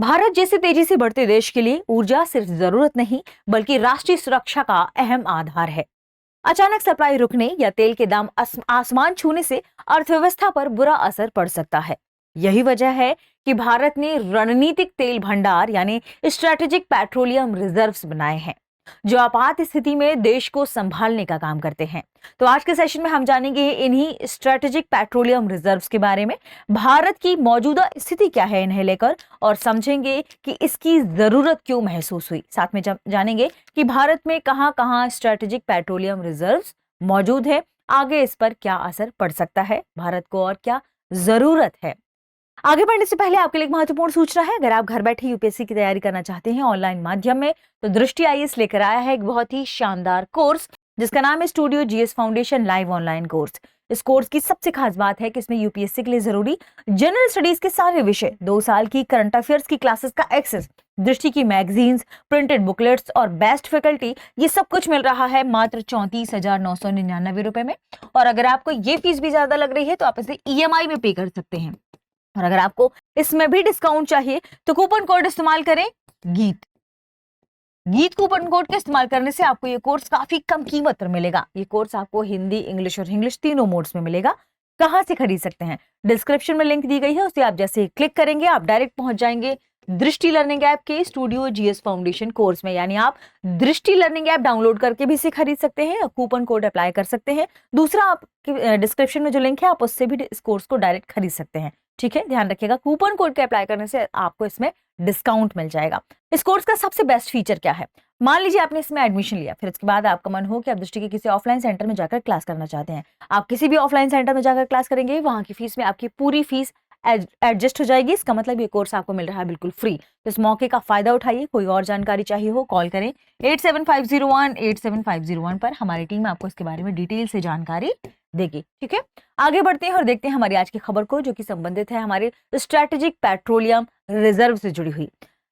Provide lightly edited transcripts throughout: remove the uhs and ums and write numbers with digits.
भारत जैसे तेजी से बढ़ते देश के लिए ऊर्जा सिर्फ जरूरत नहीं बल्कि राष्ट्रीय सुरक्षा का अहम आधार है। अचानक सप्लाई रुकने या तेल के दाम आसमान छूने से अर्थव्यवस्था पर बुरा असर पड़ सकता है। यही वजह है कि भारत ने रणनीतिक तेल भंडार यानी स्ट्रेटेजिक पेट्रोलियम रिजर्व्स बनाए हैं, जो आपात स्थिति में देश को संभालने का काम करते हैं। तो आज के सेशन में हम जानेंगे इन्हीं स्ट्रेटेजिक पेट्रोलियम रिजर्व्स के बारे में, भारत की मौजूदा स्थिति क्या है इन्हें लेकर, और समझेंगे कि इसकी जरूरत क्यों महसूस हुई। साथ में जानेंगे कि भारत में कहां-कहां स्ट्रेटेजिक पेट्रोलियम रिजर्व्स मौजूद है, आगे इस पर क्या असर पड़ सकता है भारत को और क्या जरूरत है। आगे बढ़ने से पहले आपके लिए एक महत्वपूर्ण सूचना है। अगर आप घर बैठे यूपीएससी की तैयारी करना चाहते हैं ऑनलाइन माध्यम में, तो दृष्टि आईएएस लेकर आया है एक बहुत ही शानदार कोर्स जिसका नाम है studio GS foundation live online course. इस कोर्स की सबसे खास बात है कि इसमें यूपीएससी के लिए जरूरी जनरल स्टडीज के सारे विषय, 2 साल की करंट अफेयर्स की क्लासेस का एक्सेस, दृष्टि की मैगजीन्स, प्रिंटेड बुकलेट्स और बेस्ट फैकल्टी, ये सब कुछ मिल रहा है मात्र 34,999 रुपए में। और अगर आपको ये फीस भी ज्यादा लग रही है तो आप इसे ईएमआई में पे कर सकते हैं। और अगर आपको इसमें भी डिस्काउंट चाहिए तो कूपन कोड इस्तेमाल करें गीत कूपन कोड के इस्तेमाल करने से आपको ये कोर्स काफी कम कीमत पर मिलेगा। ये कोर्स आपको हिंदी, इंग्लिश और इंग्लिश तीनों मोड्स में मिलेगा। कहां से खरीद सकते हैं? डिस्क्रिप्शन में लिंक दी गई है, उसे आप जैसे क्लिक करेंगे आप डायरेक्ट पहुंच जाएंगे दृष्टि लर्निंग ऐप के स्टूडियो जीएस फाउंडेशन कोर्स में। यानी आप दृष्टि लर्निंग ऐप डाउनलोड करके भी इसे खरीद सकते हैं और कूपन कोड अप्लाई कर सकते हैं। दूसरा, आप डिस्क्रिप्शन में जो लिंक है आप उससे भी इस कोर्स को डायरेक्ट खरीद सकते हैं। ठीक है, ध्यान रखिएगा, कूपन कोड के अप्लाई करने से आपको इसमें डिस्काउंट मिल जाएगा। इस कोर्स का सबसे बेस्ट फीचर क्या है? मान लीजिए आपने इसमें एडमिशन लिया, फिर इसके बाद आपका मन हो कि आप दृष्टि के किसी ऑफलाइन सेंटर में जाकर क्लास करना चाहते हैं। आप किसी भी ऑफलाइन सेंटर में जाकर क्लास करेंगे, वहां की फीस में आपकी पूरी फीस एडजस्ट हो जाएगी। इसका मतलब ये कोर्स आपको मिल रहा है बिल्कुल फ्री। तो इस मौके का फायदा उठाइए। कोई और जानकारी चाहिए हो कॉल करें 8750187501 पर। हमारी टीम आपको इसके बारे में डिटेल से जानकारी देगी। ठीक है, आगे बढ़ते हैं और देखते हैं हमारी आज की खबर को, जो कि संबंधित है हमारे स्ट्रेटेजिक पेट्रोलियम रिजर्व से जुड़ी हुई।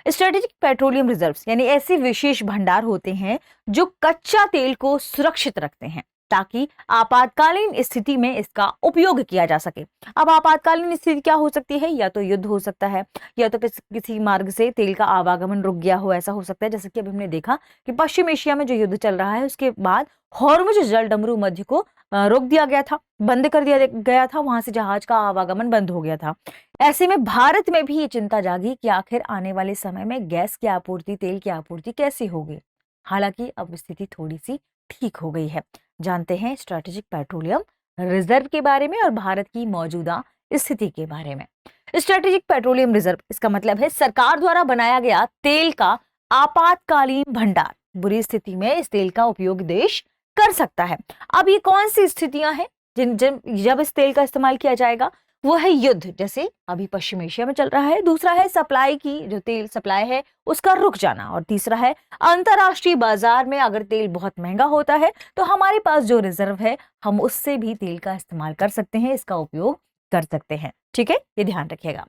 स्ट्रेटेजिक पेट्रोलियम रिजर्व्स यानी ऐसे विशेष भंडार होते हैं जो कच्चा तेल को सुरक्षित रखते हैं ताकि आपातकालीन स्थिति में इसका उपयोग किया जा सके। अब आपातकालीन स्थिति क्या हो सकती है? या तो युद्ध हो सकता है, या तो किसी मार्ग से तेल का आवागमन रुक गया हो, ऐसा हो सकता है। जैसे कि अभी हमने देखा कि पश्चिम एशिया में जो युद्ध चल रहा है उसके बाद हॉर्मुज जलडमरू मध्य को रोक दिया गया था, बंद कर दिया गया था, वहां से जहाज का आवागमन बंद हो गया था। ऐसे में भारत में भी ये चिंता जागी कि आखिर आने वाले समय में गैस की आपूर्ति, तेल की आपूर्ति कैसे होगी। हालांकि अब स्थिति थोड़ी सी ठीक हो गई है। जानते हैं स्ट्रेटेजिक पेट्रोलियम रिजर्व के बारे में और भारत की मौजूदा स्थिति के बारे में। स्ट्रेटेजिक पेट्रोलियम रिजर्व, इसका मतलब है सरकार द्वारा बनाया गया तेल का आपातकालीन भंडार। बुरी स्थिति में इस तेल का उपयोग देश कर सकता है। अब ये कौन सी स्थितियां हैं जब इस तेल का इस्तेमाल किया जाएगा? वो है युद्ध, जैसे अभी पश्चिम एशिया में चल रहा है। दूसरा है सप्लाई की, जो तेल सप्लाई है उसका रुक जाना। और तीसरा है अंतरराष्ट्रीय बाजार में अगर तेल बहुत महंगा होता है तो हमारे पास जो रिजर्व है हम उससे भी तेल का इस्तेमाल कर सकते हैं, इसका उपयोग कर सकते हैं। ठीक है, ये ध्यान रखिएगा।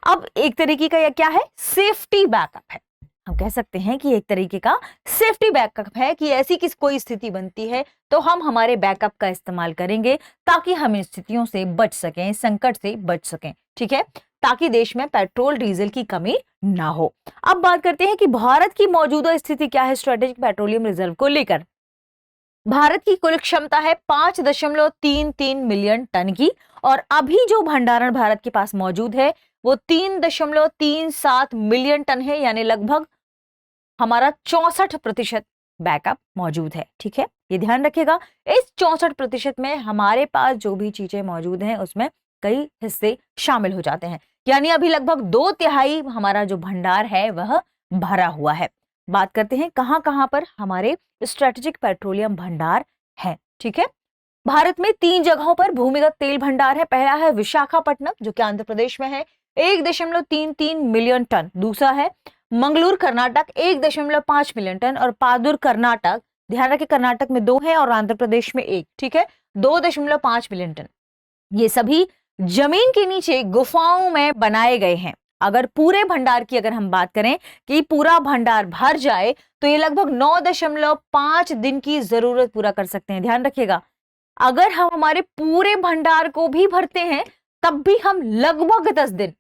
अब एक तरीके का यह क्या है? सेफ्टी बैकअप है। हम कह सकते हैं कि एक तरीके का सेफ्टी बैकअप है कि ऐसी कोई स्थिति बनती है तो हम हमारे बैकअप का इस्तेमाल करेंगे ताकि हम इन स्थितियों से बच सकें, संकट से बच सकें। ठीक है, ताकि देश में पेट्रोल डीजल की कमी ना हो। अब बात करते हैं कि भारत की मौजूदा स्थिति क्या है स्ट्रेटेजिक पेट्रोलियम रिजर्व को लेकर। भारत की कुल क्षमता है 5.33 मिलियन टन की, और अभी जो भंडारण भारत के पास मौजूद है वो 3.37 मिलियन टन है, यानी लगभग हमारा 64% बैकअप मौजूद है। ठीक है, ये ध्यान रखिएगा। इस 64% में हमारे पास जो भी चीजें मौजूद हैं उसमें कई हिस्से शामिल हो जाते हैं, यानी अभी लगभग 2/3 हमारा जो भंडार है वह भरा हुआ है। बात करते हैं कहां कहां पर हमारे स्ट्रेटेजिक पेट्रोलियम भंडार है। ठीक है, भारत में 3 जगहों पर भूमिगत तेल भंडार है। पहला है विशाखापट्टनम, जो कि आंध्र प्रदेश में है, 1.33 मिलियन टन। दूसरा है मंगलूर कर्नाटक, 1.5 मिलियन टन। और पादुर कर्नाटक, ध्यान रखें कर्नाटक में 2 है और आंध्र प्रदेश में 1। ठीक है, 2.5 मिलियन टन। ये सभी जमीन के नीचे गुफाओं में बनाए गए हैं। अगर पूरे भंडार की अगर हम बात करें कि पूरा भंडार भर जाए तो ये लगभग 9.5 दिन की जरूरत पूरा कर सकते हैं। ध्यान रखिएगा, अगर हम हमारे पूरे भंडार को भी भरते हैं तब भी हम लगभग 10 दिन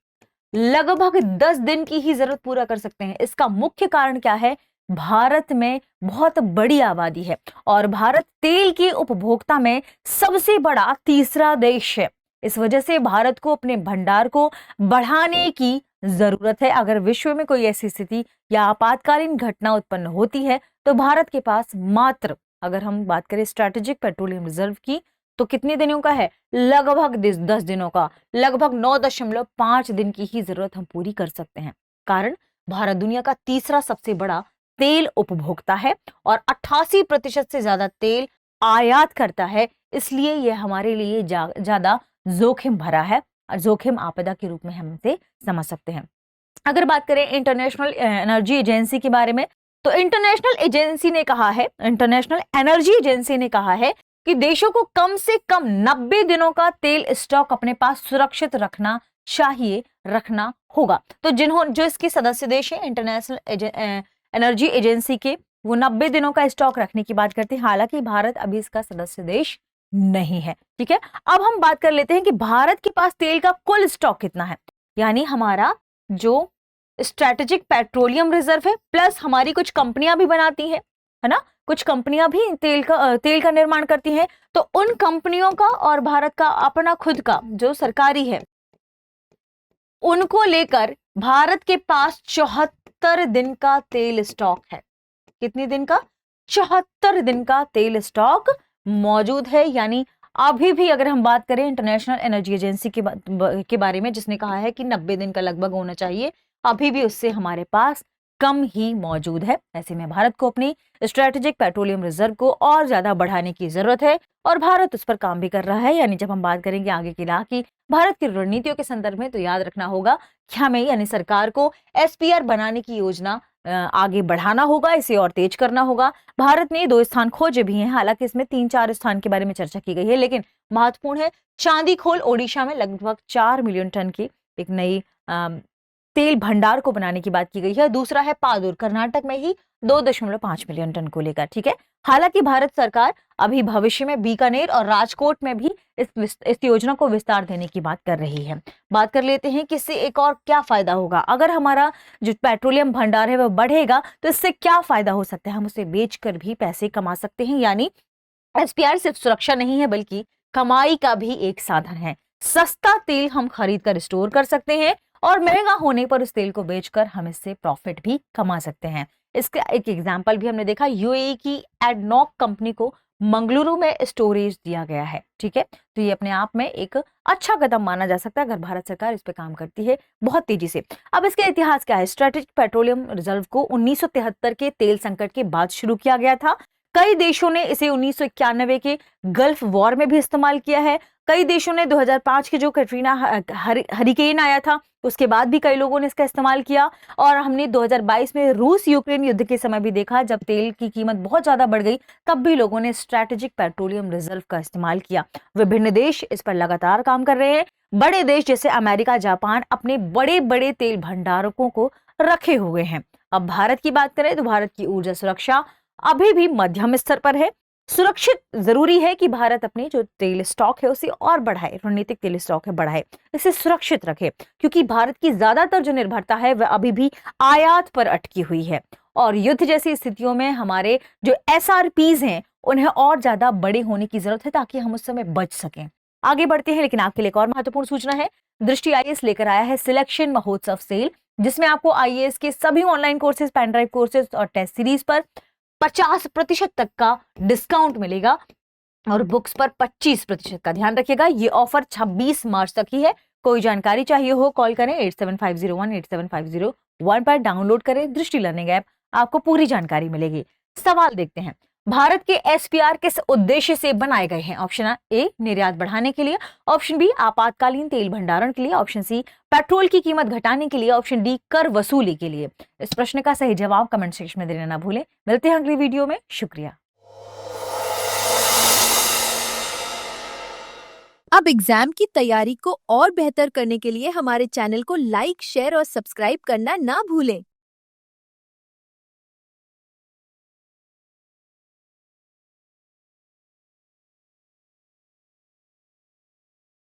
लगभग 10 दिन की ही जरूरत पूरा कर सकते हैं। इसका मुख्य कारण क्या है? भारत में बहुत बड़ी आबादी है और भारत तेल के उपभोक्ता में सबसे बड़ा तीसरा देश है। इस वजह से भारत को अपने भंडार को बढ़ाने की जरूरत है। अगर विश्व में कोई ऐसी स्थिति या आपातकालीन घटना उत्पन्न होती है तो भारत के पास मात्र, अगर हम बात करें स्ट्रैटेजिक पेट्रोलियम रिजर्व की, तो कितने दिनों का है? लगभग 10 दिनों का, लगभग 9.5 दिन की ही जरूरत हम पूरी कर सकते हैं। कारण, भारत दुनिया का तीसरा सबसे बड़ा तेल उपभोक्ता है और 88% से ज्यादा तेल आयात करता है। इसलिए यह हमारे लिए ज्यादा जोखिम भरा है, जोखिम आपदा के रूप में हम इसे समझ सकते हैं। अगर बात करें इंटरनेशनल एनर्जी एजेंसी के बारे में, तो इंटरनेशनल एनर्जी एजेंसी ने कहा है कि देशों को कम से कम 90 दिनों का तेल स्टॉक अपने पास सुरक्षित रखना चाहिए, रखना होगा। तो जो इसके सदस्य देश हैं इंटरनेशनल एनर्जी एजेंसी के, वो 90 दिनों का स्टॉक रखने की बात करते हैं। हालांकि भारत अभी इसका सदस्य देश नहीं है। ठीक है, अब हम बात कर लेते हैं कि भारत के पास तेल का कुल स्टॉक कितना है। यानी हमारा जो स्ट्रैटेजिक पेट्रोलियम रिजर्व है, प्लस हमारी कुछ कंपनियां भी बनाती हैं, है ना, कुछ कंपनियां भी तेल का निर्माण करती हैं। तो उन कंपनियों का और भारत का अपना खुद का जो सरकारी है, उनको लेकर भारत के पास 74 दिन का तेल स्टॉक है। कितने दिन का? 74 दिन का तेल स्टॉक मौजूद है। यानी अभी भी अगर हम बात करें इंटरनेशनल एनर्जी एजेंसी के बारे में, जिसने कहा है कि 90 दिन का लगभग होना चाहिए, अभी भी उससे हमारे पास कम ही मौजूद है। ऐसे में भारत को अपनी स्ट्रैटेजिक पेट्रोलियम रिजर्व को और ज्यादा बढ़ाने की जरूरत है और भारत उस पर काम भी कर रहा है। यानी जब हम बात करेंगे आगे की राह की भारत की रणनीतियों के संदर्भ में, तो याद रखना होगा कि हमें यानी सरकार को एसपीआर बनाने की योजना आगे बढ़ाना होगा, इसे और तेज करना होगा। भारत ने 2 स्थान खोजे भी हैं, हालांकि इसमें 3-4 स्थान के बारे में चर्चा की गई है, लेकिन महत्वपूर्ण है चांदीखोल ओडिशा में लगभग 4 मिलियन टन की एक नई तेल भंडार को बनाने की बात की गई है। दूसरा है पादुर, कर्नाटक में ही 2.5 मिलियन टन को लेकर। ठीक है, हालांकि भारत सरकार अभी भविष्य में बीकानेर और राजकोट में भी इस योजना को विस्तार देने की बात कर रही है। बात कर लेते हैं कि इससे एक और क्या फायदा होगा। अगर हमारा जो पेट्रोलियम भंडार है वह बढ़ेगा तो इससे क्या फायदा हो सकता है? हम उसे बेचकर भी पैसे कमा सकते हैं। यानी एसपीआर सिर्फ सुरक्षा नहीं है बल्कि कमाई का भी एक साधन है। सस्ता तेल हम खरीद कर स्टोर कर सकते हैं और महंगा होने पर उस तेल को बेचकर हम इससे प्रॉफिट भी कमा सकते हैं। इसका एक एग्जाम्पल भी हमने देखा, यूएई की एडनॉक कंपनी को मंगलुरु में स्टोरेज दिया गया है। ठीक है, तो ये अपने आप में एक अच्छा कदम माना जा सकता है अगर भारत सरकार इस पे काम करती है बहुत तेजी से। अब इसका इतिहास क्या है? स्ट्रैटेजिक पेट्रोलियम रिजर्व को 1973 के तेल संकट के बाद शुरू किया गया था। कई देशों ने इसे 1991 के गल्फ वॉर में भी इस्तेमाल किया है। कई देशों ने 2005 के जो कैटरीना हरिकेन आया था उसके बाद भी कई लोगों ने इसका इस्तेमाल किया, और हमने 2022 में रूस यूक्रेन युद्ध के समय भी देखा, जब तेल की कीमत बहुत ज्यादा बढ़ गई तब भी लोगों ने स्ट्रैटेजिक पेट्रोलियम रिजर्व का इस्तेमाल किया। विभिन्न देश इस पर लगातार काम कर रहे हैं। बड़े देश जैसे अमेरिका, जापान अपने बड़े बड़े तेल भंडारकों को रखे हुए हैं। अब भारत की बात करें तो भारत की ऊर्जा सुरक्षा अभी भी मध्यम स्तर पर है। सुरक्षित जरूरी है कि भारत अपने जो तेल स्टॉक है उसे और बढ़ाए, रणनीतिक तेल स्टॉक है बढ़ाए, इसे सुरक्षित रखे, क्योंकि भारत की ज्यादातर जो निर्भरता है वह अभी भी आयात पर अटकी हुई है। और युद्ध जैसी स्थितियों में हमारे जो एसआरपीज हैं उन्हें और ज्यादा बड़े होने की जरूरत है ताकि हम उस समय बच सकें। आगे बढ़ते हैं, लेकिन आपके लिए एक और महत्वपूर्ण सूचना है। दृष्टि आईएएस लेकर आया है सिलेक्शन महोत्सव सेल, जिसमें आपको आईएएस के सभी online courses, pen drive courses और टेस्ट सीरीज पर 50% तक का डिस्काउंट मिलेगा और बुक्स पर 25% का। ध्यान रखिएगा, ये ऑफर 26 मार्च तक ही है। कोई जानकारी चाहिए हो कॉल करें 8750187501 पर, डाउनलोड करें दृष्टि लर्निंग ऐप, आपको पूरी जानकारी मिलेगी। सवाल देखते हैं, भारत के एसपीआर किस उद्देश्य से बनाए गए हैं? ऑप्शन ए निर्यात बढ़ाने के लिए, ऑप्शन बी आपातकालीन तेल भंडारण के लिए, ऑप्शन सी पेट्रोल की कीमत घटाने के लिए, ऑप्शन डी कर वसूली के लिए। इस प्रश्न का सही जवाब कमेंट सेक्शन में देना ना भूलें। मिलते हैं अगली वीडियो में, शुक्रिया। अब एग्जाम की तैयारी को और बेहतर करने के लिए हमारे चैनल को लाइक, शेयर और सब्सक्राइब करना ना भूलें।